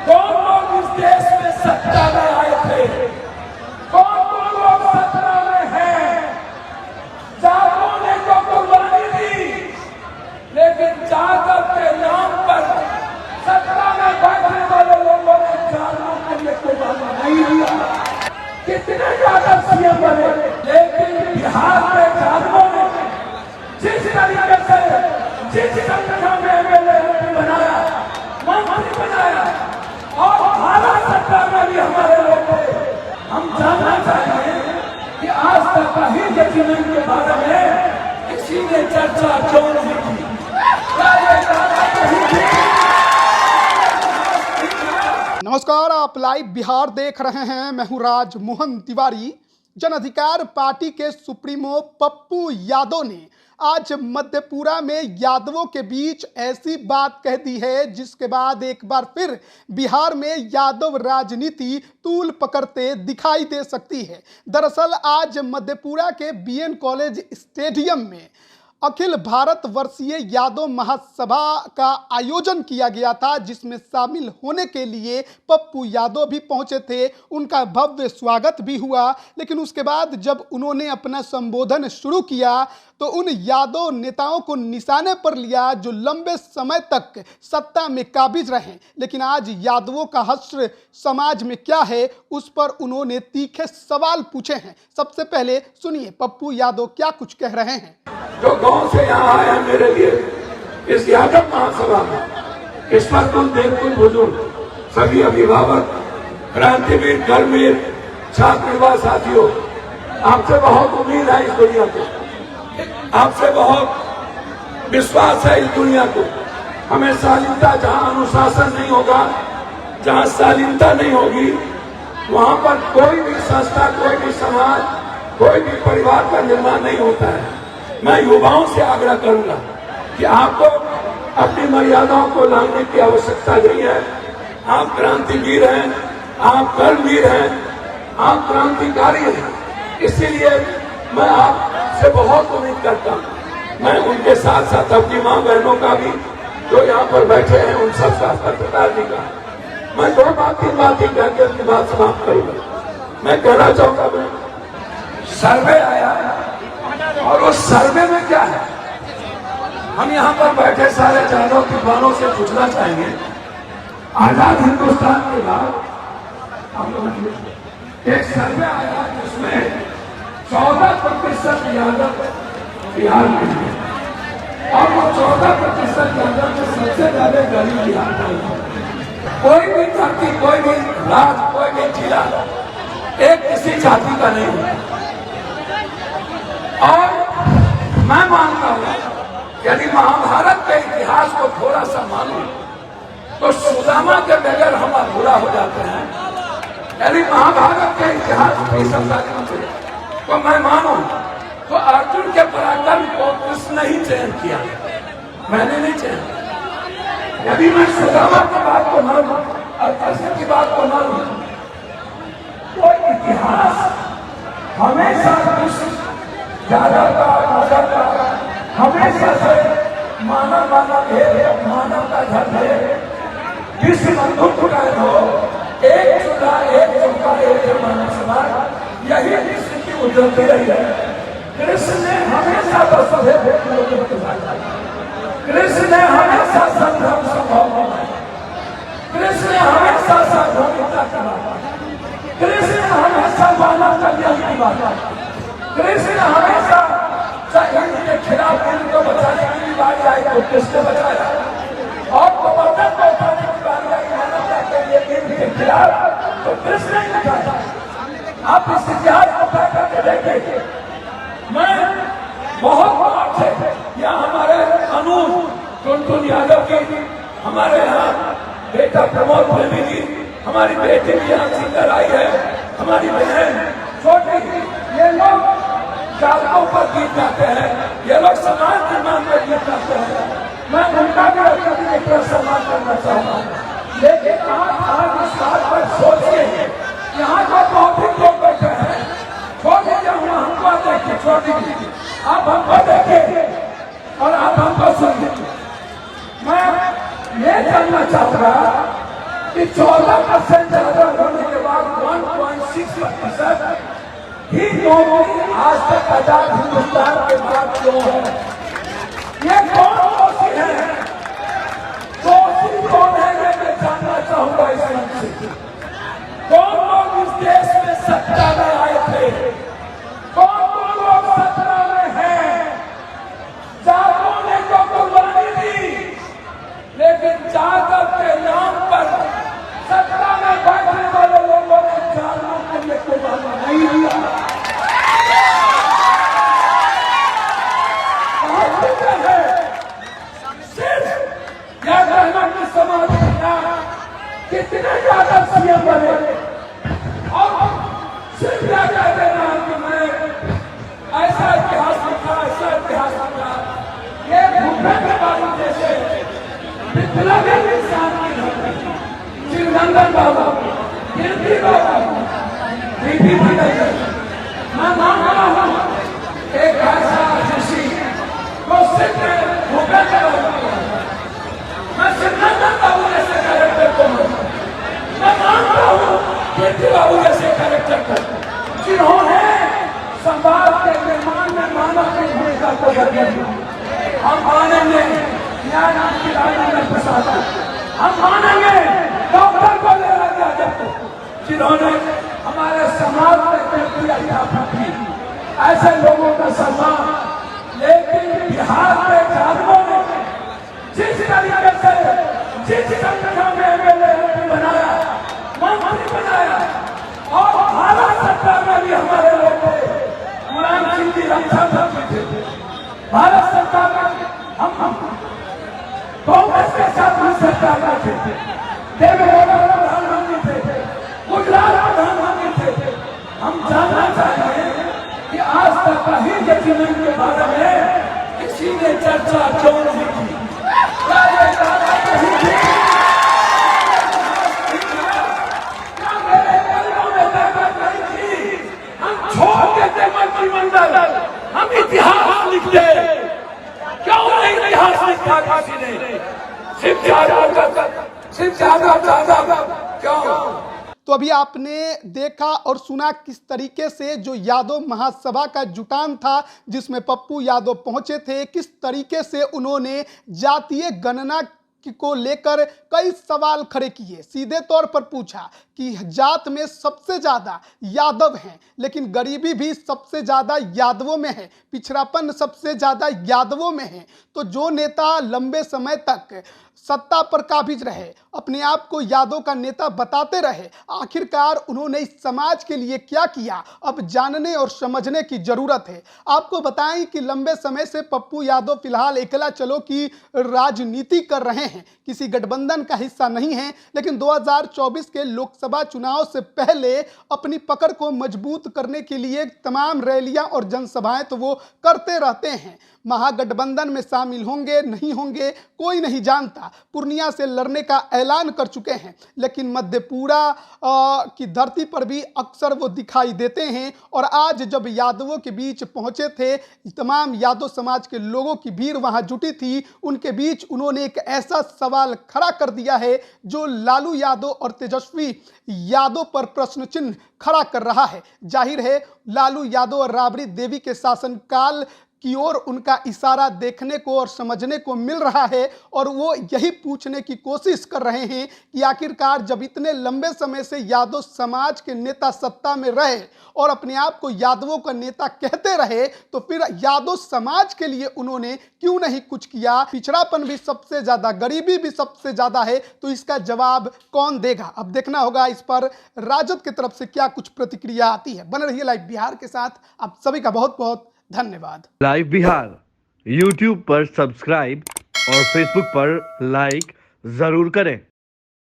कौन लोग इस देश में सत्ता में आए थे, कौन कौन लोग सत्ता में हैं। जातों ने तो कुर्बानी दी, लेकिन जाकर के नाम पर सत्ता में बैठने वाले लोगों ने जानों के लिए कुर्बानी नहीं दिया। कितने ज्यादा सीएम बने, लेकिन बिहार के जानों ने जिस तरीके से जिस संगठन में एमएलए बनाया, मंत्री बनाया और भारत सरकार में भी हमारे लोग थे। हम जानना चाहेंगे कि आज तक का ही जमीन के बारे में किसी ने चर्चा क्यों नहीं की। नमस्कार, आप लाइव बिहार देख रहे हैं। मैं हूं राज मोहन तिवारी। जन अधिकार पार्टी के सुप्रीमो पप्पू यादव ने आज मधेपुरा में यादवों के बीच ऐसी बात कह दी है जिसके बाद एक बार फिर बिहार में यादव राजनीति तूल पकड़ते दिखाई दे सकती है। दरअसल आज मधेपुरा के बीएन कॉलेज स्टेडियम में अखिल भारत वर्षीय यादव महासभा का आयोजन किया गया था, जिसमें शामिल होने के लिए पप्पू यादव भी पहुंचे थे। उनका भव्य स्वागत भी हुआ, लेकिन उसके बाद जब उन्होंने अपना संबोधन शुरू किया तो उन यादव नेताओं को निशाने पर लिया जो लंबे समय तक सत्ता में काबिज रहे। लेकिन आज यादवों का हश्र समाज में क्या है, उस पर उन्होंने तीखे सवाल पूछे हैं। सबसे पहले सुनिए पप्पू यादव क्या कुछ कह रहे हैं। जो गांव से यहाँ आए हैं मेरे लिए इस यादव महासभा में, इस पर तुम देखते बुजुर्ग, सभी अभिभावक, क्रांतिवीर, कर्मवीर, छात्र युवा साथियों, आपसे बहुत उम्मीद है इस दुनिया को, आपसे बहुत विश्वास है इस दुनिया को। हमें शालीनता, जहाँ अनुशासन नहीं होगा, जहाँ शालीनता नहीं होगी, वहां पर कोई भी संस्था, कोई भी समाज, कोई भी परिवार का निर्माण नहीं होता है। मैं युवाओं से आग्रह करूंगा कि आपको अपनी मर्यादाओं को लाने की आवश्यकता नहीं है। आप क्रांतिवीर हैं, आप कर्मवीर हैं, आप क्रांतिकारी हैं। इसीलिए मैं आपसे बहुत उम्मीद करता हूं। मैं उनके साथ साथ अपनी माँ बहनों का भी, जो यहाँ पर बैठे हैं, उन सब का, पत्रकार जी का, मैं दो बात तीन बात ही करके अपनी बात समाप्त करूंगा। मैं कहना चाहूंगा, मैं सर्वे आया और उस सर्वे में क्या है, हम यहाँ पर बैठे सारे जादव किसानों से पूछना चाहेंगे। आजाद हिंदुस्तान के बाद एक सर्वे आया जिसमें 14% यादव बिहार में है और वो 14% यादव में सबसे ज्यादा गरीब बिहार का। कोई भी जाति, कोई भी राज्य, कोई भी जिला एक किसी जाति का नहीं है। और मैं मानता हूं यदि महाभारत के इतिहास को थोड़ा सा मानूं तो सुदामा के बगैर हम अधूरा हो जाते हैं। यदि महाभारत के इतिहास की सत्ता तो मैं मानूं तो अर्जुन के पराक्रम को कृष्ण ही चयन किया, मैंने नहीं चयन। यदि मैं सुदामा की बात को मानूं और कृष्ण की बात को मानूं तो इतिहास हमेशा कृष्ण यादव का, माधव का, हमेशा से मानव भेद, मानव का धर्म है, विश्व बंधुत्व का हो, एक चूल्हा, एक चौका, एक मानव समाज, यही विश्व की उन्नति रही है। कृष्ण ने हमेशा सभ्य कृष्ण ने हमेशा संग्राम संभव बनाया, कृष्ण ने हमेशा सार्वभौमिकता की बात, कृष्ण ने हमेशा मानव कल्याण की बात, कृष्ण ने हमेशा के खिलाफ इनको बचाने की बात आई तो कृष्ण बचाया, और प्रवर्तन को उठाने की बात आई मानवता के लिए इनके खिलाफ तो कृष्ण ने बचाया। आप इस इतिहास को तय करके देखेंगे। मैं बहुत बार से यहाँ हमारे अनुज टुनटुन यादव की, हमारे यहाँ बेटा प्रमोद प्रेमी जी, हमारी बेटी भी यहाँ सिंगर आई है, हमारी बहन छोटी, ये लोग जातों पर गीत गाते हैं, ये लोग समाज निर्माण पर गीत गाते हैं। मैं उनका भी एक सम्मान करना चाहूंगा। लेकिन आप इस बात पर सोचिए, यहाँ का बहुत लोग बैठे हैं, छोड़ दीजिए, हमको देखिए, छोड़ दीजिए, आप हमको देखिए और आप हमको सुनिए। मैं ये जानना चाहूंगा कि 14% ज्यादा होने के बाद 1.6% ही नौकरी आज तक आजाद हिंदुस्तान के बाद क्यों है? ये कौन दोषी है? दोषी कौन है ये मैं जानना चाहूंगा इस मंच से। कौन लोग इस देश में सत्ता में आए थे? कौन लोग सत्ता में हैं? जातों ने जो कुर्बानी दी, लेकिन जात के नाम पर सत्ता में बैठने वाले लोगों ने जानों के लिए कुर्बानी नहीं दिया। सिर्फ यह कहना कि समाज कितने ज्यादा सीएम बने और सिर्फ यह कह देना कि मैं ऐसा इतिहास लिखा, ऐसा इतिहास लिखा। ये भूपेंद्र बाबू जैसे विप्लवी इंसान की धरती, श्रीरंगन बाबू, कीर्ति बाबू, दीदी बंदर, मैं मान रहा हूँ एक ऐसा ऋषि तो सिर्फ भूपेंद्र बाबू, मैं श्रीरंगन बाबू जैसे कैरेक्टर को मैं मानता हूँ, कीर्ति बाबू जैसे कैरेक्टर को, जिन्होंने समाज के निर्माण में मानव की भूमिका को बदल दिया। हम मानेंगे न्यायमूर्ति राजेंद्र प्रसाद, हम मानेंगे डॉक्टर बलिराज यादव को, जिन्होंने हमारे समाज में प्रक्रिया स्थापना की। ऐसे लोगों का सम्मान, लेकिन बिहार के यादवों ने जिस तरीके से जिस संगठन में एमएलए बनाया, मंत्री बनाया और भारत सरकार में भी हमारे लोग थे, मुलायम सिंह जी रक्षा मंत्री थे। भारत सरकार में हम कांग्रेस के साथ हम सरकार में थे, देवेगौड़ा प्रधानमंत्री थे, गुजरात प्रधानमंत्री थे। हम जानना चाहते हैं कि आज तक कहीं जमीन के बारे में किसी ने चर्चा क्यों नहीं की? हम छोड़ देते मंत्रिमंडल, हम इतिहास लिखते, क्यों नहीं इतिहास लिखा किसी ने? सिर्फ क्यों? तो अभी आपने देखा और सुना किस तरीके से जो यादव महासभा का जुटान था, जिसमें पप्पू यादव पहुंचे थे, किस तरीके से उन्होंने जातीय गणना को लेकर कई सवाल खड़े किए। सीधे तौर पर पूछा कि जात में सबसे ज़्यादा यादव हैं, लेकिन गरीबी भी सबसे ज़्यादा यादवों में है, पिछड़ापन सबसे ज़्यादा यादवों में है। तो जो नेता लंबे समय तक सत्ता पर काबिज रहे, अपने आप को यादव का नेता बताते रहे, आखिरकार उन्होंने इस समाज के लिए क्या किया, अब जानने और समझने की जरूरत है। आपको बताएं कि लंबे समय से पप्पू यादव फिलहाल अकेला चलो की राजनीति कर रहे हैं, किसी गठबंधन का हिस्सा नहीं है, लेकिन 2024 के लोकसभा चुनाव से पहले अपनी पकड़ को मजबूत करने के लिए तमाम रैलियां और जनसभाएं तो वो करते रहते हैं। महागठबंधन में शामिल होंगे नहीं होंगे कोई नहीं जानता, पूर्णिया से लड़ने का ऐलान कर चुके हैं, लेकिन मधेपुरा की धरती पर भी अक्सर वो दिखाई देते हैं। और आज जब यादवों के बीच पहुंचे थे, तमाम यादव समाज के लोगों की भीड़ वहां जुटी थी, उनके बीच उन्होंने एक ऐसा सवाल खड़ा कर दिया है जो लालू यादव और तेजस्वी यादव पर प्रश्न चिन्ह खड़ा कर रहा है। जाहिर है लालू यादव और राबड़ी देवी के शासनकाल की ओर उनका इशारा देखने को और समझने को मिल रहा है, और वो यही पूछने की कोशिश कर रहे हैं कि आखिरकार जब इतने लंबे समय से यादव समाज के नेता सत्ता में रहे और अपने आप को यादवों का नेता कहते रहे, तो फिर यादव समाज के लिए उन्होंने क्यों नहीं कुछ किया? पिछड़ापन भी सबसे ज्यादा, गरीबी भी सबसे ज्यादा है, तो इसका जवाब कौन देगा? अब देखना होगा इस पर राजद की तरफ से क्या कुछ प्रतिक्रिया आती है। बने रहिए लाइव बिहार के साथ। आप सभी का बहुत बहुत धन्यवाद। लाइव बिहार YouTube पर सब्सक्राइब और Facebook पर लाइक जरूर करें।